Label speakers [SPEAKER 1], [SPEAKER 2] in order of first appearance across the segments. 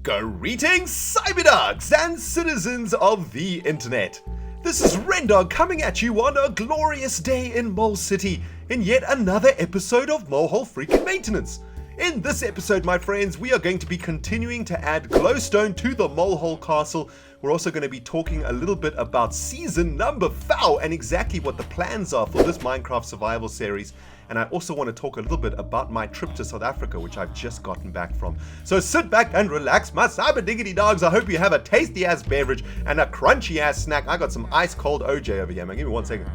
[SPEAKER 1] Greetings, cyberdogs and citizens of the internet. This is ReNDoG coming at you on a glorious day in Mole City in yet another episode of Molehole freaking maintenance. In this episode, my friends, we are going to be continuing to add glowstone to the Molehole Castle. We're also going to be talking a little bit about season number 4 and exactly what the plans are for this Minecraft survival series. And I also want to talk a little bit about my trip to South Africa, which I've just gotten back from. So sit back and relax, my cyber diggity dogs. I hope you have a tasty ass beverage and a crunchy ass snack. I got some ice cold OJ over here, man. Give me 1 second.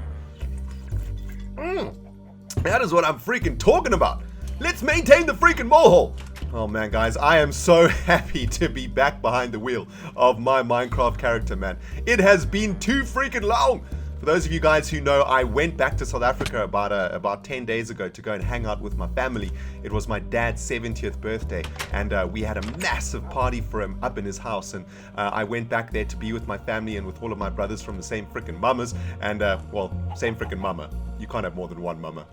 [SPEAKER 1] That is what I'm freaking talking about. Let's maintain the freaking molehole. Oh man, guys, I am so happy to be back behind the wheel of my Minecraft character, man. It has been too freaking long. For those of you guys who know, I went back to South Africa about 10 days ago to go and hang out with my family. It was my dad's 70th birthday, and we had a massive party for him up in his house. And I went back there to be with my family and with all of my brothers from the same freaking mamas. And, well, same freaking mama. You can't have more than one mama.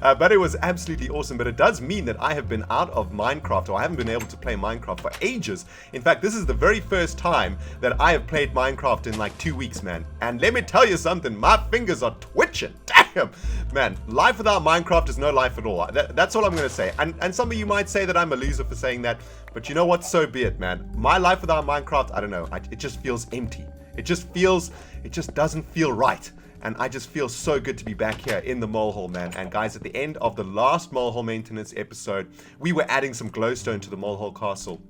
[SPEAKER 1] But it was absolutely awesome. But it does mean that I have been out of Minecraft, or I haven't been able to play Minecraft for ages. In fact, this is the very first time that I have played Minecraft in like 2 weeks, man. And let me tell you something, my fingers are twitching. Damn, man, life without Minecraft is no life at all. That's all I'm going to say. And some of you might say that I'm a loser for saying that. But you know what? So be it, man. My life without Minecraft, I don't know. It just feels empty. It just doesn't feel right. And I just feel so good to be back here in the molehole, man. And guys, at the end of the last molehole maintenance episode, we were adding some glowstone to the molehole castle.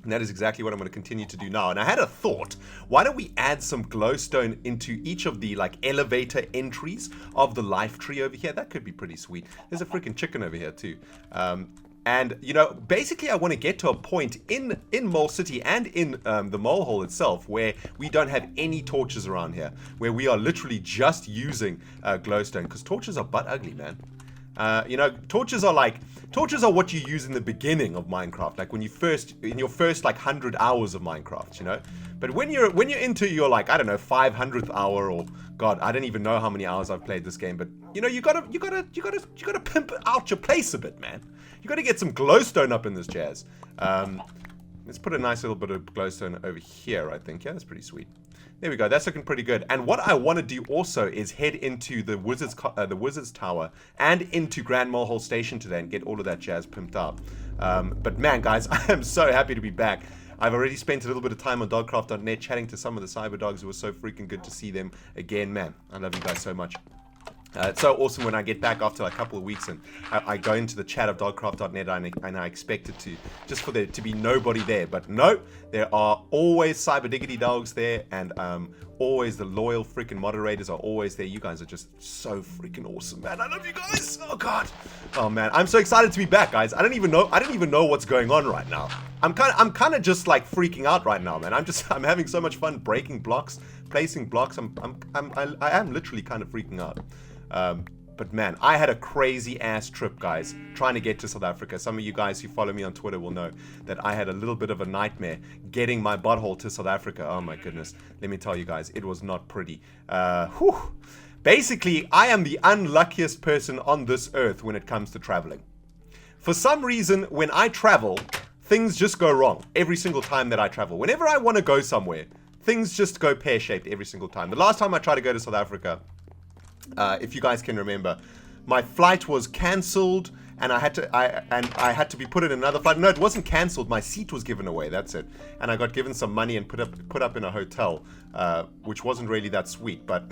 [SPEAKER 1] And that is exactly what I'm going to continue to do now. And I had a thought. Why don't we add some glowstone into each of the like elevator entries of the life tree over here? That could be pretty sweet. There's a freaking chicken over here too. And, you know, basically I want to get to a point in Mole City and in the molehole itself where we don't have any torches around here, where we are literally just using glowstone, because torches are butt ugly, man. You know, torches are what you use in the beginning of Minecraft, like when in your first like 100 hours of Minecraft, you know. But when you're into your like, I don't know, 500th hour, or God, I don't even know how many hours I've played this game, but you know, you gotta pimp out your place a bit, man. You gotta get some glowstone up in this jazz. Let's put a nice little bit of glowstone over here, I think. Yeah, that's pretty sweet. There we go. That's looking pretty good. And what I want to do also is head into the Wizard's Tower and into Grand Molehole Station today and get all of that jazz pimped out. But man, guys, I am so happy to be back. I've already spent a little bit of time on Dogcraft.net chatting to some of the cyber dogs. It was so freaking good to see them again, man. I love you guys so much. It's so awesome when I get back after a couple of weeks and I go into the chat of Dogcraft.net and I expect it to, just for there to be nobody there. But no, there are always cyber diggity dogs there, and always the loyal freaking moderators are always there. You guys are just so freaking awesome, man. I love you guys. Oh God. Oh man, I'm so excited to be back, guys. I don't even know what's going on right now. I'm kind of just like freaking out right now, man. I'm having so much fun breaking blocks, placing blocks. I am literally kind of freaking out. But man, I had a crazy ass trip, guys, trying to get to South Africa. Some of you guys who follow me on Twitter will know that I had a little bit of a nightmare getting my butthole to South Africa. Oh my goodness. Let me tell you guys, it was not pretty. Basically, I am the unluckiest person on this earth when it comes to traveling. For some reason, when I travel, things just go wrong every single time that I travel. Whenever I want to go somewhere, things just go pear-shaped every single time. The last time I tried to go to South Africa, if you guys can remember, my flight was cancelled, and I had to be put in another flight. No, it wasn't cancelled. My seat was given away. That's it. And I got given some money and put up in a hotel, which wasn't really that sweet. But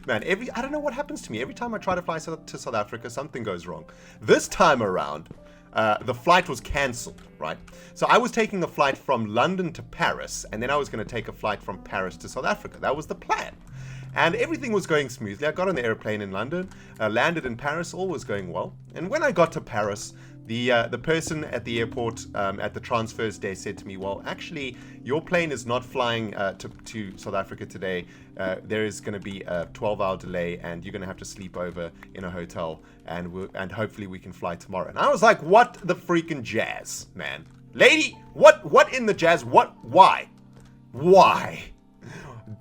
[SPEAKER 1] man, I don't know what happens to me every time I try to fly to South Africa. Something goes wrong. This time around, the flight was cancelled, right? So I was taking a flight from London to Paris, and then I was going to take a flight from Paris to South Africa. That was the plan. And everything was going smoothly. I got on the airplane in London, landed in Paris, all was going well. And when I got to Paris, the person at the airport at the transfers desk said to me, well, actually, your plane is not flying to South Africa today. There is going to be a 12-hour delay, and you're going to have to sleep over in a hotel, and hopefully we can fly tomorrow. And I was like, what the freaking jazz, man? Lady, what in the jazz? Why?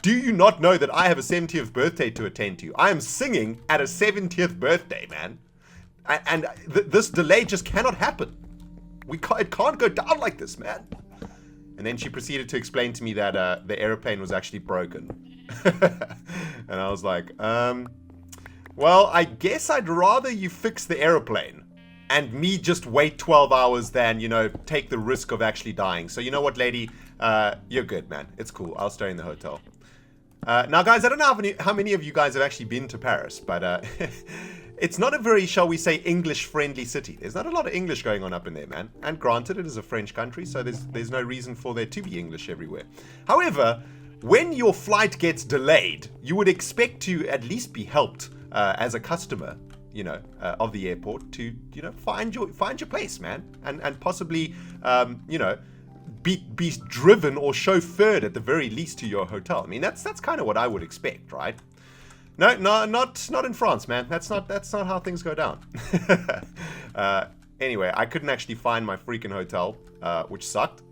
[SPEAKER 1] do you not know that I have a 70th birthday to attend to? I am singing at a 70th birthday, man. And this delay just cannot happen. It can't go down like this, man. And then she proceeded to explain to me that the airplane was actually broken. And I was like, well, I guess I'd rather you fix the airplane and me just wait 12 hours than, you know, take the risk of actually dying. So you know what, lady? You're good, man. It's cool. I'll stay in the hotel. Now, guys, I don't know how many of you guys have actually been to Paris, but it's not a very, shall we say, English-friendly city. There's not a lot of English going on up in there, man. And granted, it is a French country, so there's no reason for there to be English everywhere. However, when your flight gets delayed, you would expect to at least be helped as a customer, you know, of the airport to, you know, find your place, man, and possibly, you know, be driven or chauffeured at the very least to your hotel. I mean, that's kind of what I would expect, right? No, not in France, man. That's not how things go down. Anyway, I couldn't actually find my freaking hotel, which sucked.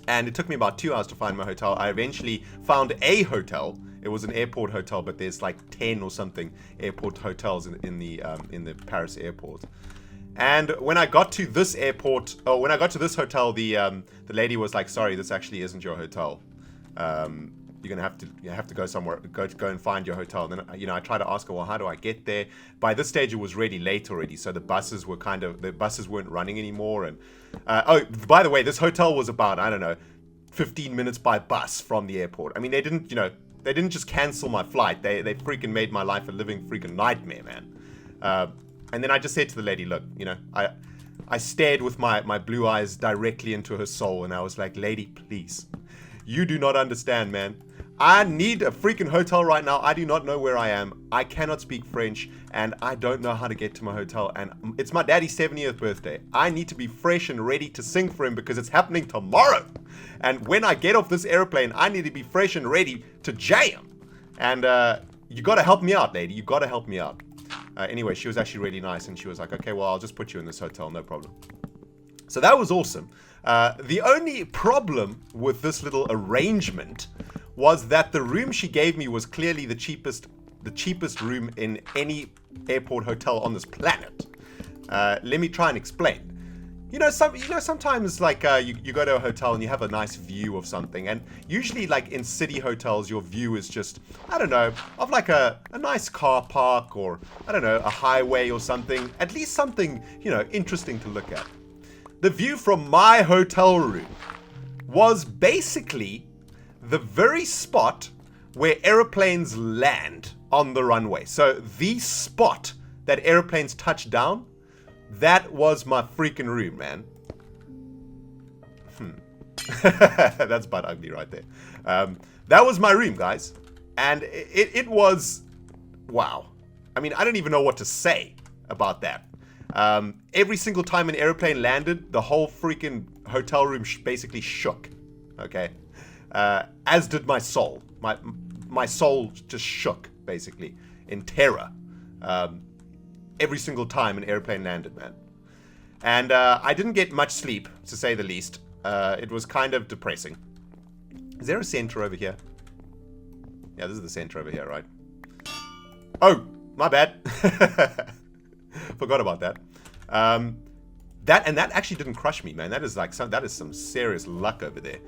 [SPEAKER 1] And it took me about 2 hours to find my hotel. I eventually found a hotel. It was an airport hotel, but there's like 10 or something airport hotels in the Paris airport. And when I got to this airport, or when I got to this hotel, the lady was like, "Sorry, this actually isn't your hotel. You're gonna have to go somewhere, go and find your hotel." And then, you know, I tried to ask her, "Well, how do I get there?" By this stage, it was really late already, so the buses weren't running anymore. And oh, by the way, this hotel was about, I don't know, 15 minutes by bus from the airport. I mean, they didn't just cancel my flight. They freaking made my life a living freaking nightmare, man. And then I just said to the lady, "Look, you know, I stared with my blue eyes directly into her soul, and I was like, lady, please, you do not understand, man. I need a freaking hotel right now. I do not know where I am. I cannot speak French, and I don't know how to get to my hotel. And it's my daddy's 70th birthday. I need to be fresh and ready to sing for him because it's happening tomorrow. And when I get off this airplane, I need to be fresh and ready to jam. And you got to help me out, lady. You got to help me out." Anyway, she was actually really nice, and she was like, "Okay, well, I'll just put you in this hotel, no problem." So that was awesome. The only problem with this little arrangement was that the room she gave me was clearly the cheapest room in any airport hotel on this planet. Let me try and explain. Sometimes like you go to a hotel and you have a nice view of something, and usually like in city hotels, your view is just, I don't know, of like a nice car park, or I don't know, a highway or something, at least something, you know, interesting to look at. The view from my hotel room was basically the very spot where airplanes land on the runway. So the spot that airplanes touch down, that was my freaking room, man. That's but ugly right there. That was my room, guys. And it was, wow. I mean, I don't even know what to say about that. Every single time an airplane landed, the whole freaking hotel room basically shook. Okay? As did my soul. My soul just shook, basically, in terror. Every single time an airplane landed, man. And I didn't get much sleep, to say the least. It was kind of depressing. Is there a center over here? Yeah, this is the center over here, right? Oh, my bad. Forgot about that. That actually didn't crush me, man. That is some serious luck over there.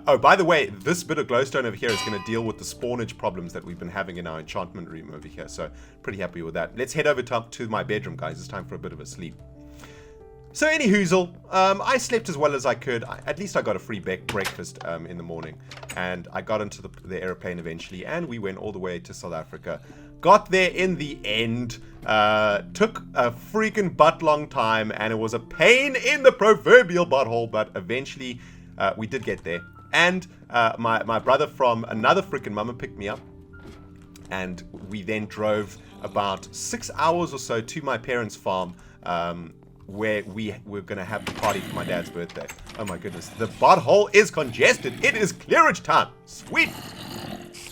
[SPEAKER 1] Oh, by the way, this bit of glowstone over here is going to deal with the spawnage problems that we've been having in our enchantment room over here. So, pretty happy with that. Let's head over to my bedroom, guys. It's time for a bit of a sleep. So, anyhoozle, I slept as well as I could. At least I got a free breakfast in the morning. And I got into the airplane eventually, and we went all the way to South Africa. Got there in the end. Took a freaking butt-long time, and it was a pain in the proverbial butthole, but eventually we did get there. And my brother from another freaking mama picked me up, and we then drove about 6 hours or so to my parents' farm, where we were going to have the party for my dad's birthday. Oh my goodness, the butthole is congested. It is clearage time. Sweet.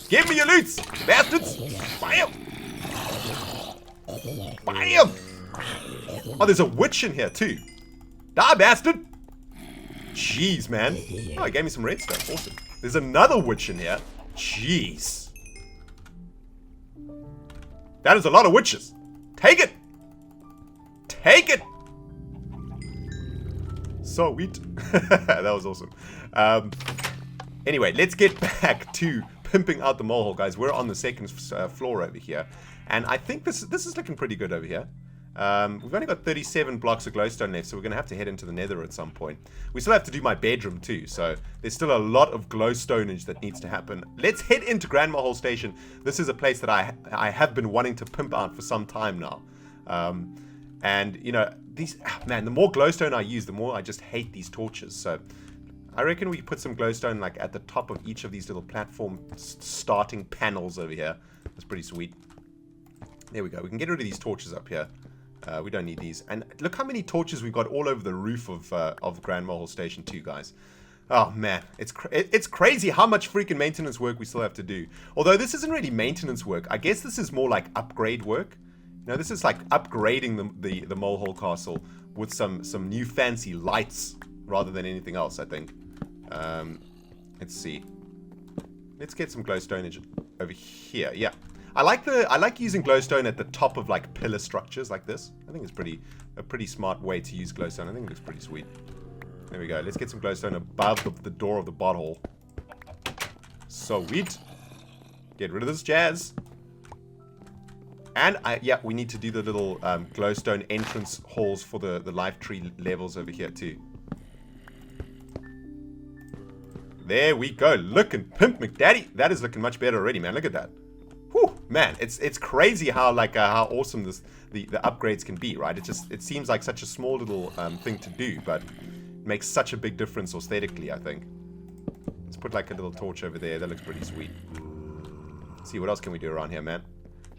[SPEAKER 1] Give me your loots, bastards. Bam. Bam. Oh, there's a witch in here too. Die, bastard. Jeez, man. Oh, it gave me some redstone. Awesome. There's another witch in here. Jeez. That is a lot of witches. Take it. Take it. Sweet. That was awesome. Anyway, let's get back to pimping out the molehole, guys. We're on the second floor over here. And I think this is looking pretty good over here. We've only got 37 blocks of glowstone left, so we're going to have to head into the nether at some point. We still have to do my bedroom too, so there's still a lot of glowstonage that needs to happen. Let's head into Grand Molehole Station. This is a place that I have been wanting to pimp out for some time now. And, you know, man, the more glowstone I use, the more I just hate these torches. So I reckon we put some glowstone like at the top of each of these little platform starting panels over here. That's pretty sweet. There we go. We can get rid of these torches up here. We don't need these. And look how many torches we've got all over the roof of Grand Molehole Station 2, guys. Oh, man. It's crazy how much freaking maintenance work we still have to do. Although this isn't really maintenance work. I guess this is more like upgrade work. You know, this is like upgrading the Molehole Castle with some new fancy lights rather than anything else, I think. Let's see. Let's get some glowstone over here. Yeah. I like using glowstone at the top of like pillar structures like this. I think it's a pretty smart way to use glowstone. I think it looks pretty sweet. There we go. Let's get some glowstone above the door of the botthole. Sweet. Get rid of this jazz. And yeah, we need to do the little glowstone entrance halls for the life tree levels over here too. There we go. Looking pimp McDaddy. That is looking much better already, man. Look at that. Whew, man, it's crazy how how awesome the upgrades can be, right? It seems like such a small little thing to do, but it makes such a big difference aesthetically, I think. Let's put like a little torch over there. That looks pretty sweet. Let's see, what else can we do around here, man?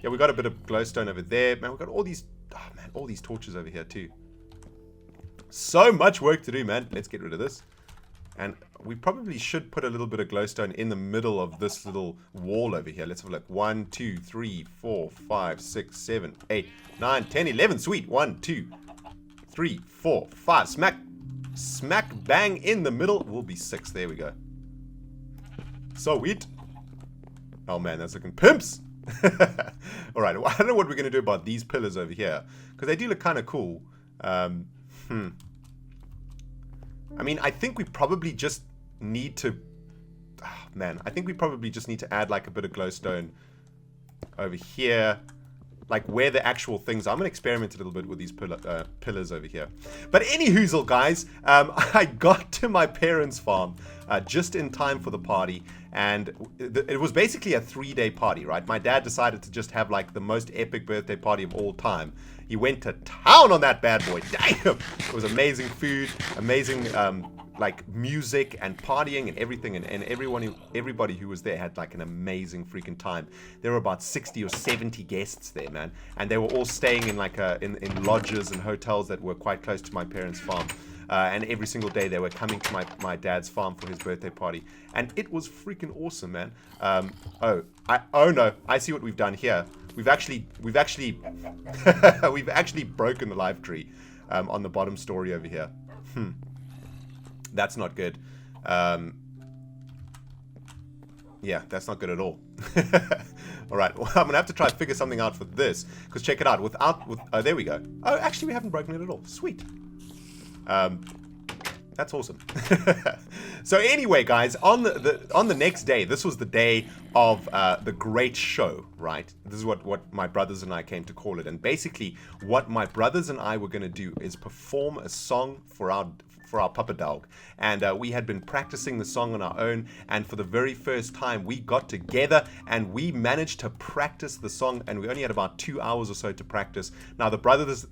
[SPEAKER 1] Yeah, we got a bit of glowstone over there. Man, we've got all these torches over here too. So much work to do, man. Let's get rid of this. And we probably should put a little bit of glowstone in the middle of this little wall over here. Let's have a look. 1, 2, 3, 4, 5, 6, 7, 8, 9, 10, 11. Sweet. 1, 2, 3, 4, 5. Smack bang in the middle will be 6. There we go. Sweet. Oh man, that's looking pimps. Alright, well, I don't know what we're going to do about these pillars over here, because they do look kind of cool. I mean, I think we probably just need to... Oh, man, I think we probably just need to add like a bit of glowstone over here. Like where the actual things are. I'm going to experiment a little bit with these pillars over here. But anywhoozle, guys, I got to my parents' farm just in time for the party. And it was basically a 3-day party, right? My dad decided to just have like the most epic birthday party of all time. He went to town on that bad boy. Damn! It was amazing food, amazing like music and partying and everything, and everybody who was there had like an amazing freaking time. There were about 60 or 70 guests there, man, and they were all staying in like in lodges and hotels that were quite close to my parents' farm. And every single day they were coming to my dad's farm for his birthday party, and it was freaking awesome, man. Oh no, I see what we've done here. We've actually we've actually broken the live tree on the bottom story over here. That's not good. Yeah, that's not good at all. Alright, well, I'm gonna have to try to figure something out for this, because check it out, oh, there we go. Oh, actually we haven't broken it at all. Sweet. That's awesome. So anyway, guys, on the next day, this was the day of the great show, right? This is what my brothers and I came to call it. And basically, what my brothers and I were going to do is perform a song for our Papa Dog. And we had been practicing the song on our own, and for the very first time we got together and we managed to practice the song, and we only had about 2 hours or so to practice. Now the brothers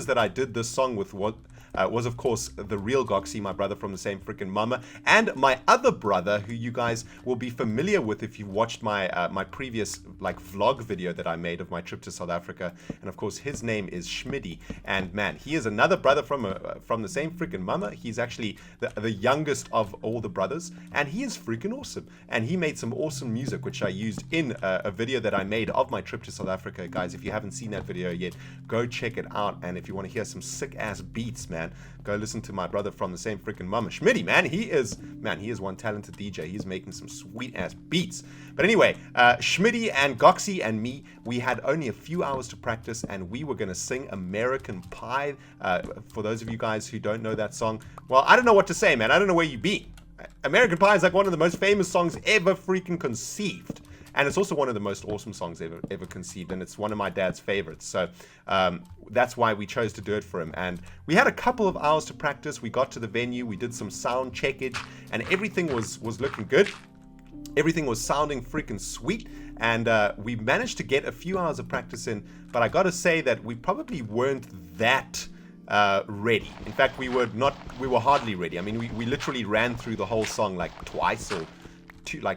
[SPEAKER 1] that I did this song with was of course the real Goxie, my brother from the same freaking mama, and my other brother, who you guys will be familiar with if you watched my my previous like vlog video that I made of my trip to South Africa. And of course his name is Schmiddy, and man, he is another brother from the same freaking mama. He's actually the youngest of all the brothers, and he is freaking awesome, and he made some awesome music which I used in a video that I made of my trip to South Africa. Guys, if you haven't seen that video yet, go check it out. And if you want to hear some sick ass beats, man, man. Go listen to my brother from the same freaking mama, Schmitty, man. He is one talented DJ. He's making some sweet ass beats. But anyway, Schmitty and Goxie and me, we had only a few hours to practice, and we were gonna sing American Pie. For those of you guys who don't know that song, well, I don't know what to say, man. I don't know where you be. American Pie is like one of the most famous songs ever freaking conceived. And it's also one of the most awesome songs ever conceived, and it's one of my dad's favorites. So that's why we chose to do it for him. And we had a couple of hours to practice. We got to the venue, we did some sound checkage, and everything was looking good. Everything was sounding freaking sweet, and we managed to get a few hours of practice in. But I gotta say that we probably weren't that ready. In fact, we were hardly ready. I mean, we literally ran through the whole song like twice or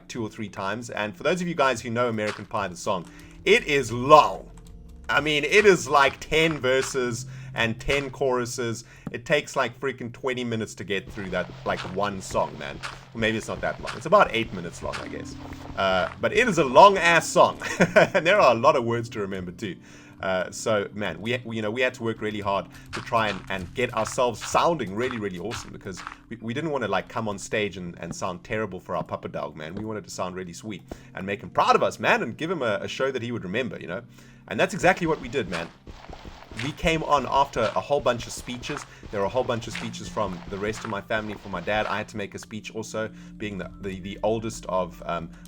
[SPEAKER 1] two or three times. And for those of you guys who know American Pie, the song, it is long. I mean, it is like 10 verses and 10 choruses. It takes like freaking 20 minutes to get through that like one song, man. Well, maybe it's not that long. It's about 8 minutes long, I guess. But it is a long ass song. And there are a lot of words to remember too. So man, we had to work really hard to try and get ourselves sounding really awesome, because we didn't want to like come on stage and sound terrible for our Papa Dog, man. We wanted to sound really sweet and make him proud of us, man, and give him a show that he would remember, and that's exactly what we did, man. We came on after a whole bunch of speeches. There were a whole bunch of speeches from the rest of my family. For my dad, I had to make a speech also, being the oldest of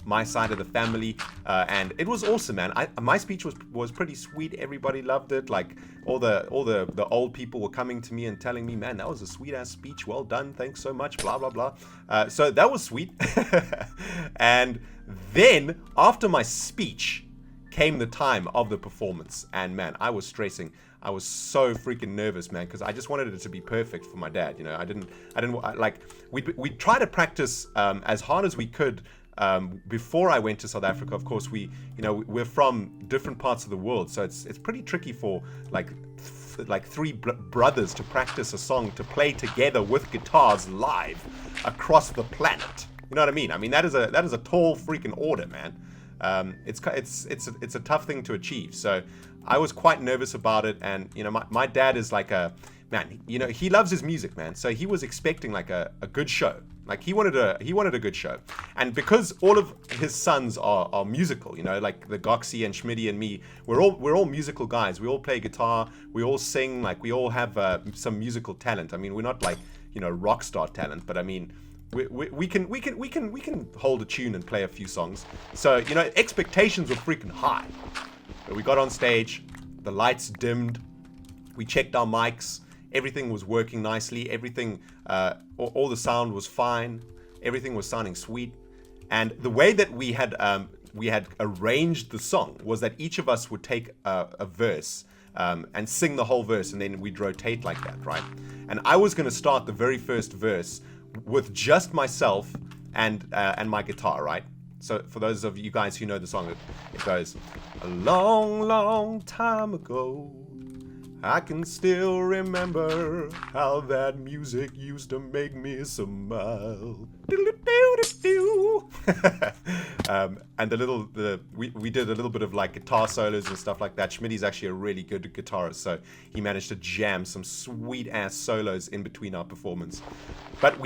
[SPEAKER 1] my side of the family, and it was awesome, man. My speech was pretty sweet. Everybody loved it. Like all the old people were coming to me and telling me, man, that was a sweet ass speech. Well done. Thanks so much. Blah blah blah. So that was sweet. And then after my speech came the time of the performance, and man, I was stressing. I was so freaking nervous, man, because I just wanted it to be perfect for my dad. We'd try to practice as hard as we could before I went to South Africa. Of course, we're from different parts of the world, so it's pretty tricky for like three brothers to practice a song to play together with guitars live across the planet. You know what I mean? I mean, that is a tall freaking order, man. It's a tough thing to achieve. So I was quite nervous about it, and my dad is like he loves his music, man. So he was expecting like a good show. Like he wanted a good show. And because all of his sons are musical, like the Goxie and Schmitty and me, we're all musical guys. We all play guitar, we all sing, like we all have some musical talent. I mean, we're not like rock star talent, but I mean, we can hold a tune and play a few songs. So expectations were freaking high. But we got on stage, the lights dimmed, we checked our mics, everything was working nicely, everything, all the sound was fine, everything was sounding sweet. And the way that we had arranged the song was that each of us would take a verse and sing the whole verse, and then we'd rotate like that, right? And I was going to start the very first verse with just myself and my guitar, right? So for those of you guys who know the song, it goes, a long, long time ago, I can still remember how that music used to make me smile. And we did a little bit of like guitar solos and stuff like that. Schmitty's actually a really good guitarist, so he managed to jam some sweet ass solos in between our performance. But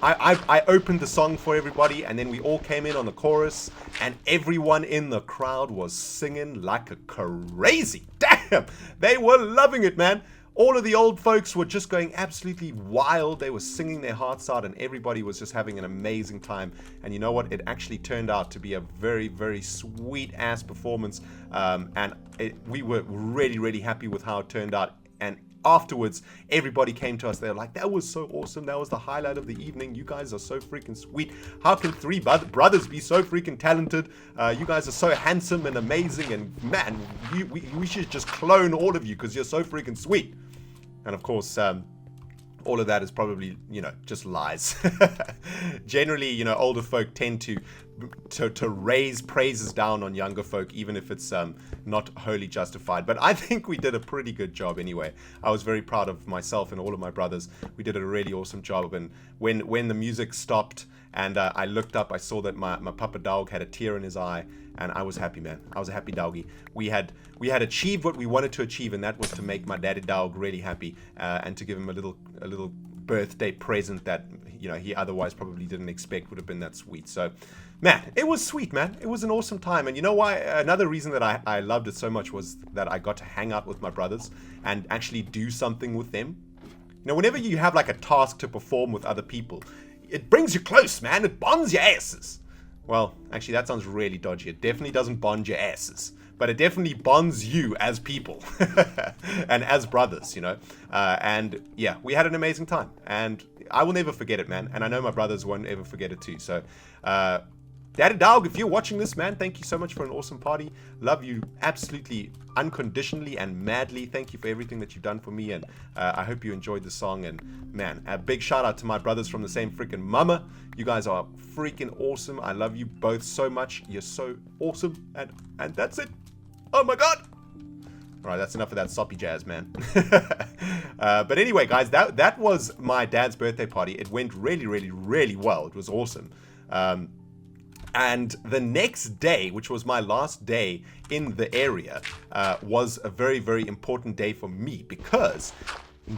[SPEAKER 1] I opened the song for everybody, and then we all came in on the chorus, and everyone in the crowd was singing like a crazy. Damn, they were loving it, man. All of the old folks were just going absolutely wild. They were singing their hearts out, and everybody was just having an amazing time. And you know what? It actually turned out to be a very, very sweet ass performance. And we were really, really happy with how it turned out. And afterwards, everybody came to us. They were like, that was so awesome. That was the highlight of the evening. You guys are so freaking sweet. How can three brothers be so freaking talented? You guys are so handsome and amazing. And man, we should just clone all of you because you're so freaking sweet. And of course, all of that is probably, just lies. Generally, older folk tend to raise praises down on younger folk, even if it's not wholly justified. But I think we did a pretty good job anyway. I was very proud of myself and all of my brothers. We did a really awesome job. And when the music stopped And I looked up, I saw that my papa dog had a tear in his eye, and I was happy, man. I was a happy doggy. We had achieved what we wanted to achieve, and that was to make my daddy dog really happy, and to give him a little birthday present that, you know, he otherwise probably didn't expect would have been that sweet. So, man, it was sweet, man. It was an awesome time. And you know why? Another reason that I loved it so much was that I got to hang out with my brothers and actually do something with them. You know, whenever you have like a task to perform with other people, it brings you close, man. It bonds your asses. Well, actually, that sounds really dodgy. It definitely doesn't bond your asses, but it definitely bonds you as people and as brothers, you know. And yeah, we had an amazing time, and I will never forget it, man. And I know my brothers won't ever forget it too. So, Daddy Dog, if you're watching this, man, thank you so much for an awesome party. Love you absolutely unconditionally and madly. Thank you for everything that you've done for me, and I hope you enjoyed the song. And man, a big shout out to my brothers from the same freaking mama. You guys are freaking awesome. I love you both so much. You're so awesome, and that's it. Oh my god. All right, that's enough of that soppy jazz, man. But anyway, guys, that was my dad's birthday party. It went really, really, really well. It was awesome. And the next day, which was my last day in the area, was a very, very important day for me, because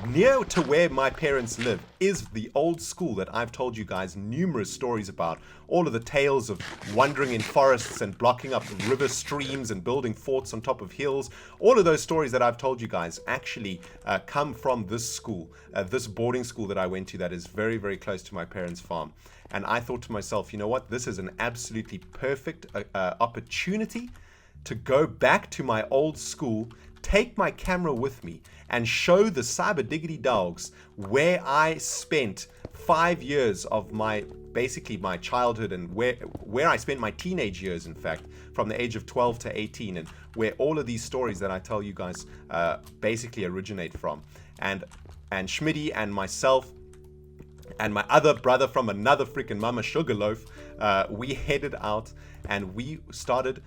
[SPEAKER 1] near to where my parents live is the old school that I've told you guys numerous stories about. All of the tales of wandering in forests and blocking up river streams and building forts on top of hills. All of those stories that I've told you guys actually come from this school, this boarding school that I went to that is very, very close to my parents' farm. And I thought to myself, you know what? This is an absolutely perfect opportunity to go back to my old school, take my camera with me, and show the cyber diggity dogs where I spent 5 years of basically my childhood, and where I spent my teenage years, in fact, from the age of 12 to 18, and where all of these stories that I tell you guys basically originate from. And Schmitty and myself and my other brother from another freaking mama, Sugarloaf, we headed out and we started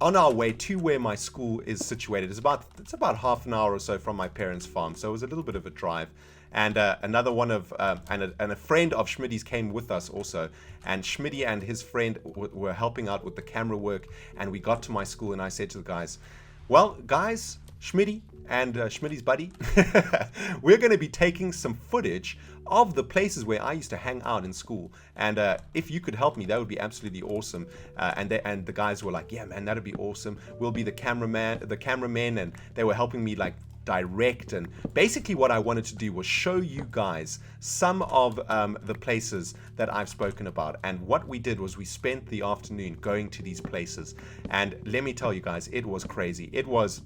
[SPEAKER 1] on our way to where my school is situated. It's about half an hour or so from my parents' farm, so it was a little bit of a drive. And another one of and a friend of Schmitty's came with us also. And Schmitty and his friend were helping out with the camera work. And we got to my school, and I said to the guys, "Well, guys, Schmitty and Schmitty's buddy, we're going to be taking some footage of the places where I used to hang out in school, and if you could help me, that would be absolutely awesome." And the guys were like, "Yeah, man, that'd be awesome. We'll be the cameramen," and they were helping me like direct. And basically what I wanted to do was show you guys some of the places that I've spoken about. And what we did was we spent the afternoon going to these places, and let me tell you guys, it was crazy. It was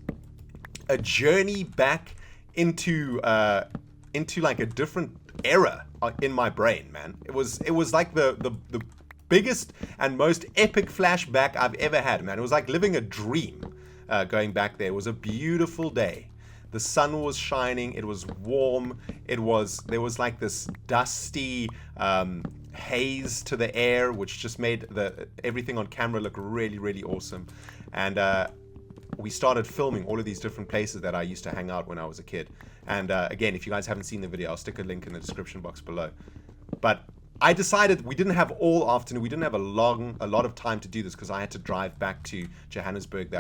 [SPEAKER 1] a journey back into like a different era in my brain, man. It was like the biggest and most epic flashback I've ever had, man. It was like living a dream going back there. It was a beautiful day. The sun was shining. It was warm. There was like this dusty haze to the air, which just made everything on camera look really, really awesome. And we started filming all of these different places that I used to hang out when I was a kid. And again, if you guys haven't seen the video, I'll stick a link in the description box below. But I decided we didn't have all afternoon. We didn't have a lot of time to do this because I had to drive back to Johannesburg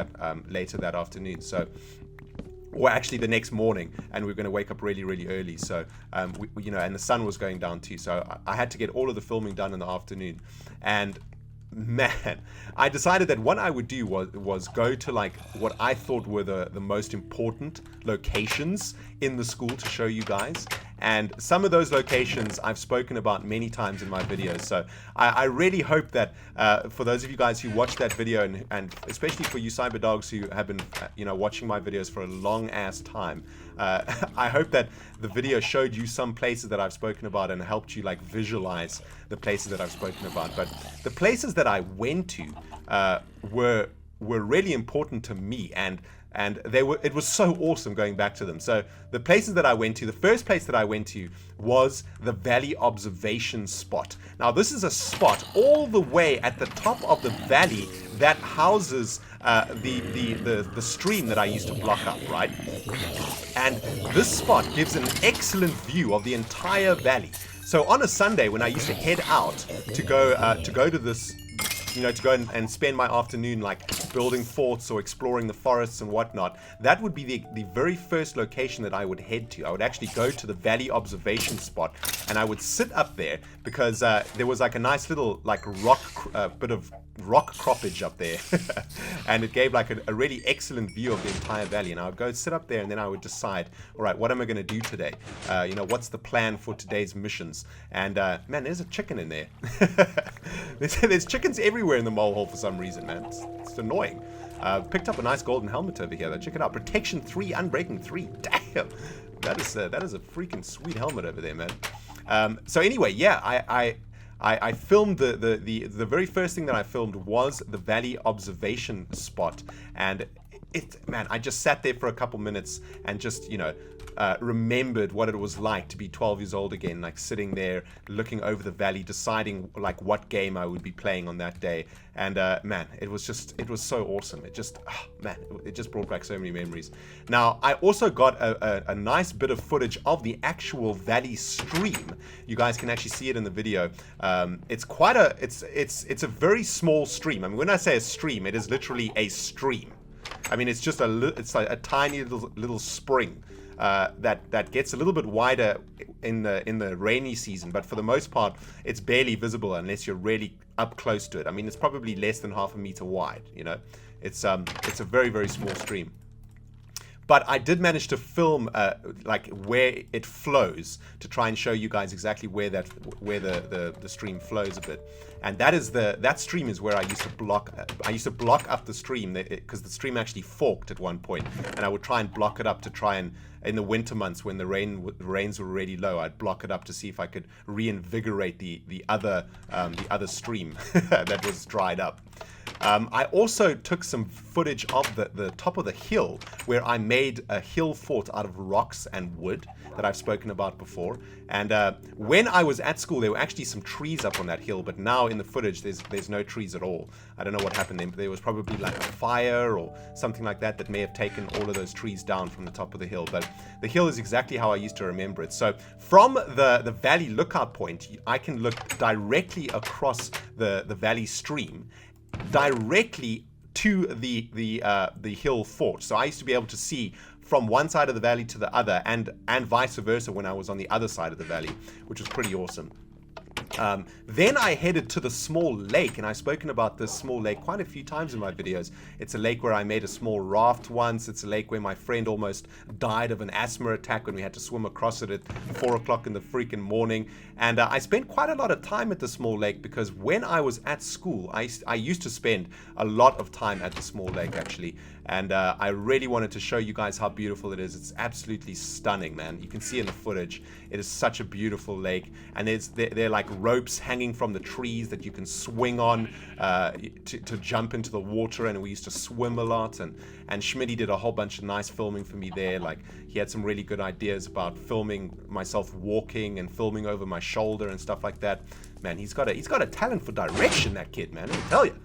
[SPEAKER 1] later that afternoon. So, or actually the next morning, and we were going to wake up really, really early. So, and the sun was going down too. So I had to get all of the filming done in the afternoon. And man, I decided that what I would do was go to like what I thought were the most important locations in the school to show you guys. And some of those locations I've spoken about many times in my videos. So I really hope that for those of you guys who watched that video, and especially for you cyber dogs who have been watching my videos for a long ass time, I hope that the video showed you some places that I've spoken about and helped you like visualize the places that I've spoken about. But the places that I went to were really important to me, and it was so awesome going back to them. So the places that I went to, the first place that I went to was the Valley Observation Spot. Now this is a spot all the way at the top of the valley that houses the stream that I used to block up, right? And this spot gives an excellent view of the entire valley. So on a Sunday, when I used to head out to go to this, to go and spend my afternoon like building forts or exploring the forests and whatnot, that would be the very first location that I would head to. I would actually go to the valley observation spot, and I would sit up there because there was like a nice little like bit of rock croppage up there and it gave like a really excellent view of the entire valley. And I would go sit up there, and then I would decide, all right, what am I going to do today? What's the plan for today's missions? And man, there's a chicken in there. there's chickens everywhere in the Molehole for some reason, man. It's annoying. Picked up a nice golden helmet over here though. Check it out. Protection 3, Unbreaking 3. Damn, that is a freaking sweet helmet over there, man. So anyway, yeah, I filmed the very first thing that I filmed was the valley observation spot, and I just sat there for a couple minutes and just remembered what it was like to be 12 years old again, like sitting there looking over the valley, deciding like what game I would be playing on that day. And man, it was so awesome. It just brought back so many memories. Now I also got a nice bit of footage of the actual valley stream. You guys can actually see it in the video. It's a very small stream. I mean, when I say a stream, it is literally a stream. I mean, it's like a tiny little spring that gets a little bit wider in the rainy season, but for the most part, it's barely visible unless you're really up close to it. I mean, it's probably less than half a meter wide. It's a very, very small stream. But I did manage to film like where it flows to try and show you guys exactly where the stream flows a bit. And that stream is where I used to block up the stream because the stream actually forked at one point, and I would try and block it up to try and, in the winter months when the rains were really low, I'd block it up to see if I could reinvigorate the other stream that was dried up. I also took some footage of the top of the hill where I made a hill fort out of rocks and wood that I've spoken about before. And when I was at school, there were actually some trees up on that hill, but now in the footage, there's no trees at all. I don't know what happened there. There was probably like a fire or something like that may have taken all of those trees down from the top of the hill. But the hill is exactly how I used to remember it. So from the valley lookout point, I can look directly across the valley stream, directly to the hill fort. So I used to be able to see from one side of the valley to the other, and vice versa when I was on the other side of the valley, which was pretty awesome. Then I headed to the small lake, and I've spoken about this small lake quite a few times in my videos. It's a lake where I made a small raft once. It's a lake where my friend almost died of an asthma attack when we had to swim across it at 4 o'clock in the freaking morning. And I spent quite a lot of time at the small lake because when I was at school, I used to spend a lot of time at the small lake actually. And I really wanted to show you guys how beautiful it is. It's absolutely stunning, man. You can see in the footage, it is such a beautiful lake. And there are like ropes hanging from the trees that you can swing on to jump into the water. And we used to swim a lot. And Schmitty did a whole bunch of nice filming for me there. Like, he had some really good ideas about filming myself walking and filming over my shoulder and stuff like that. Man, he's got a talent for direction, that kid, man. Let me tell you.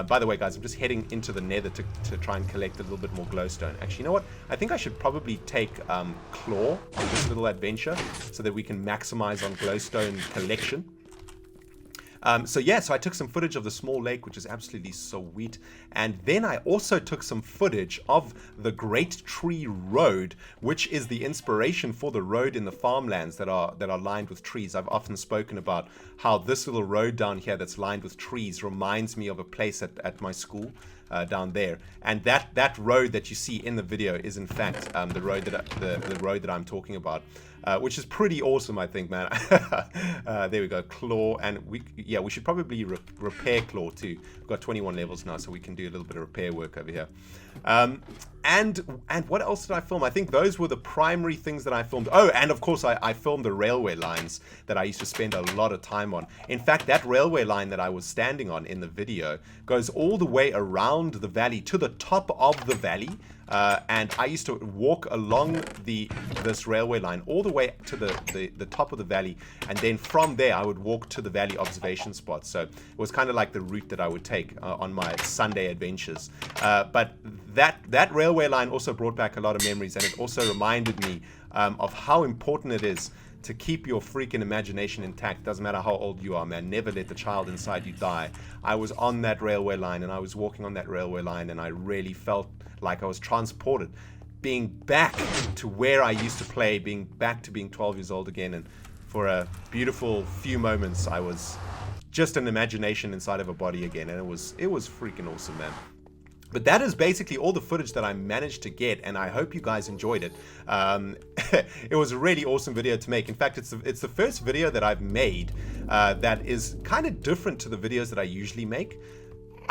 [SPEAKER 1] By the way, guys, I'm just heading into the nether to try and collect a little bit more glowstone. Actually, you know what? I think I should probably take Claw on this little adventure so that we can maximize on glowstone collection. So I took some footage of the small lake, which is absolutely sweet. And then I also took some footage of the Great Tree Road, which is the inspiration for the road in the farmlands that are lined with trees. I've often spoken about how this little road down here that's lined with trees reminds me of a place at my school. Down there, and that road that you see in the video is in fact the road that I'm talking about, which is pretty awesome, I think, man. There we go, Claw, and we should probably repair Claw too. We've got 21 levels now, so we can do a little bit of repair work over here. And what else did I film? I think those were the primary things that I filmed. Oh, and of course I filmed the railway lines that I used to spend a lot of time on. In fact, that railway line that I was standing on in the video goes all the way around the valley to the top of the valley. And I used to walk along this railway line all the way to the top of the valley, and then from there I would walk to the valley observation spot. So it was kind of like the route that I would take on my Sunday adventures. But that railway line also brought back a lot of memories, and it also reminded me of how important it is to keep your freaking imagination intact. Doesn't matter how old you are, man. Never let the child inside you die. I was on that railway line, and I was walking on that railway line, and I really felt like I was transported, being back to where I used to play, being back to being 12 years old again. And for a beautiful few moments, I was just an imagination inside of a body again, and it was freaking awesome, man. But that is basically all the footage that I managed to get, and I hope you guys enjoyed it. It was a really awesome video to make. In fact, it's the first video that I've made that is kind of different to the videos that I usually make.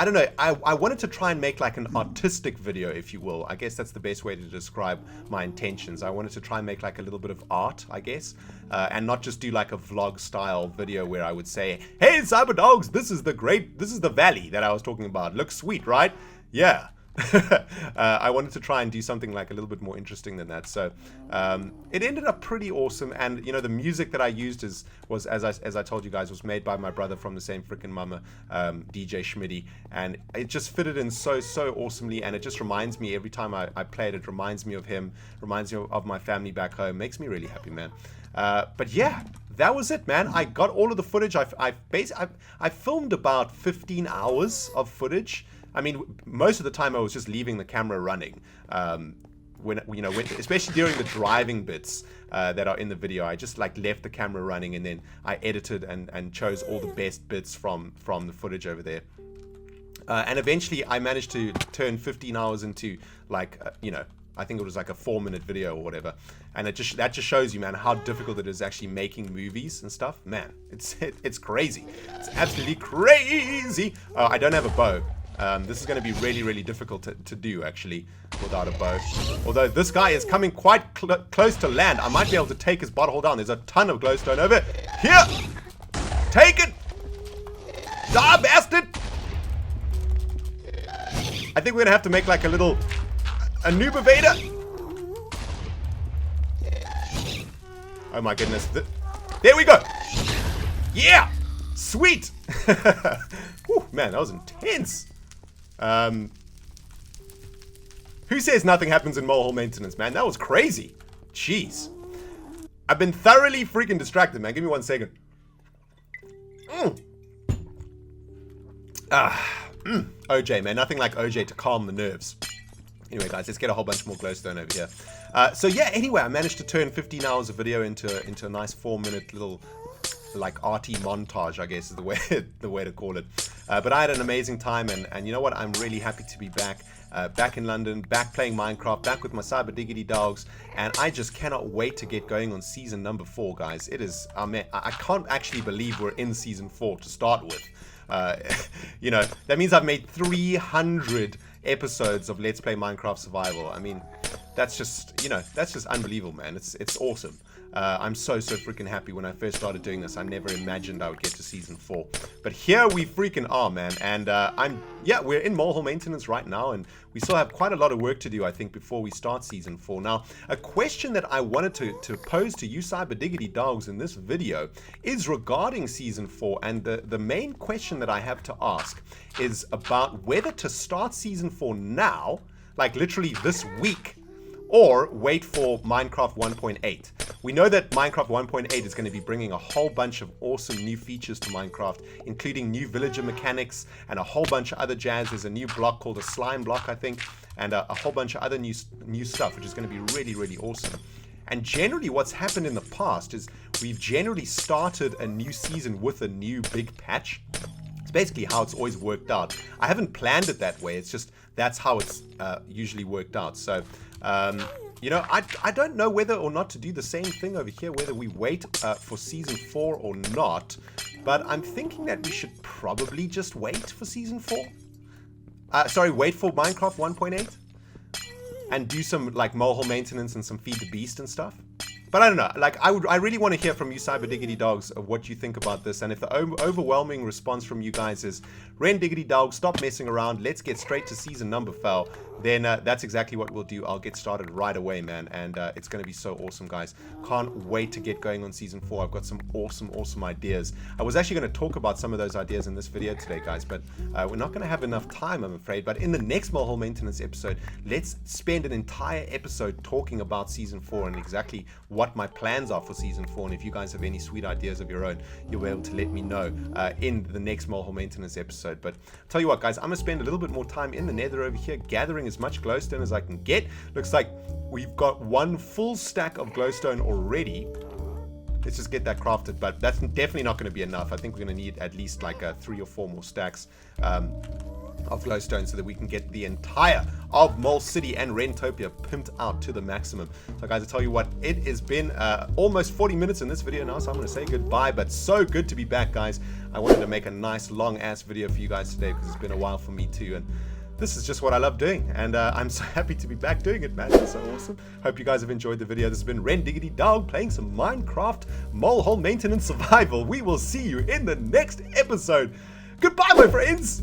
[SPEAKER 1] I don't know, I wanted to try and make like an artistic video, if you will. I guess that's the best way to describe my intentions. I wanted to try and make like a little bit of art, I guess, and not just do like a vlog style video where I would say, hey, CyberDogs, this is the valley that I was talking about. Looks sweet, right? Yeah. I wanted to try and do something like a little bit more interesting than that. So it ended up pretty awesome. And you know, the music that I used was as I told you guys, was made by my brother from the same freaking mama, DJ Schmitty, and it just fitted in so awesomely. And it just reminds me, every time I play it, it reminds me of him, reminds me of my family back home. Makes me really happy, man. But yeah, that was it, man. I got all of the footage. I filmed about 15 hours of footage. I mean, most of the time I was just leaving the camera running. Especially during the driving bits that are in the video, I just like left the camera running, and then I edited and chose all the best bits from the footage over there. And eventually I managed to turn 15 hours into like, I think it was like a 4-minute video or whatever. And that just shows you, man, how difficult it is actually making movies and stuff. Man, it's crazy. It's absolutely crazy. I don't have a bow. This is going to be really difficult to do, actually, without a bow. Although this guy is coming quite close to land. I might be able to take his butthole down. There's a ton of glowstone over here. Take it! Die, bastard! I think we're going to have to make like a little... a noob evader. Oh my goodness. There we go. Yeah! Sweet! Whew, man, that was intense. Who says nothing happens in Molehole maintenance, man? That was crazy. Jeez. I've been thoroughly freaking distracted, man. Give me 1 second. OJ, man. Nothing like OJ to calm the nerves. Anyway, guys, let's get a whole bunch more glowstone over here. So yeah, anyway, I managed to turn 15 hours of video into a nice 4-minute little like arty montage, I guess is the way to call it. But I had an amazing time, and you know what? I'm really happy to be back in London, back playing Minecraft, back with my cyber diggity dogs, and I just cannot wait to get going on season number 4, guys. It is, I can't actually believe we're in season 4 to start with. That means I've made 300 episodes of Let's Play Minecraft Survival. I mean, that's just unbelievable, man. It's awesome. I'm so freaking happy. When I first started doing this, I never imagined I would get to season 4. But here we freaking are, man. And we're in Molehole maintenance right now, and we still have quite a lot of work to do, I think, before we start season 4. Now, a question that I wanted to pose to you cyber diggity dogs in this video is regarding season 4, and the main question that I have to ask is about whether to start season 4 now, like literally this week, or wait for Minecraft 1.8. We know that Minecraft 1.8 is going to be bringing a whole bunch of awesome new features to Minecraft, including new villager mechanics and a whole bunch of other jazz. There's a new block called a slime block, I think, and a whole bunch of other new stuff, which is going to be really awesome. And generally what's happened in the past is we've generally started a new season with a new big patch. It's basically how it's always worked out. I haven't planned it that way. It's just that's how it's usually worked out. So, I don't know whether or not to do the same thing over here, whether we wait for season 4 or not. But I'm thinking that we should probably just wait for season 4. Wait for Minecraft 1.8 and do some like Molehole maintenance and some Feed the Beast and stuff. But I don't know, like I really want to hear from you cyber diggity dogs of what you think about this, and if the overwhelming response from you guys is ReNDoG, stop messing around, let's get straight to season number fell, then that's exactly what we'll do. I'll get started right away, man, and it's going to be so awesome, guys. Can't wait to get going on season 4. I've got some awesome ideas. I was actually going to talk about some of those ideas in this video today, guys, but we're not going to have enough time, I'm afraid. But in the next Molehole maintenance episode, let's spend an entire episode talking about season 4 and exactly what my plans are for Season 4, and if you guys have any sweet ideas of your own, you'll be able to let me know in the next Molehole Maintenance episode. But I'll tell you what, guys, I'm going to spend a little bit more time in the nether over here, gathering as much glowstone as I can get. Looks like we've got one full stack of glowstone already. Let's just get that crafted, but that's definitely not going to be enough. I think we're going to need at least like 3 or 4 more stacks of glowstone so that we can get the entire of Mole City and Rentopia pimped out to the maximum. So guys, I tell you what, it has been almost 40 minutes in this video now, so I'm going to say goodbye, but so good to be back, guys. I wanted to make a nice long ass video for you guys today because it's been a while for me too, and this is just what I love doing, and I'm so happy to be back doing it, man. It's so awesome. Hope you guys have enjoyed the video. This has been ReNDoG playing some Minecraft Molehole Maintenance Survival. We will see you in the next episode. Goodbye, my friends!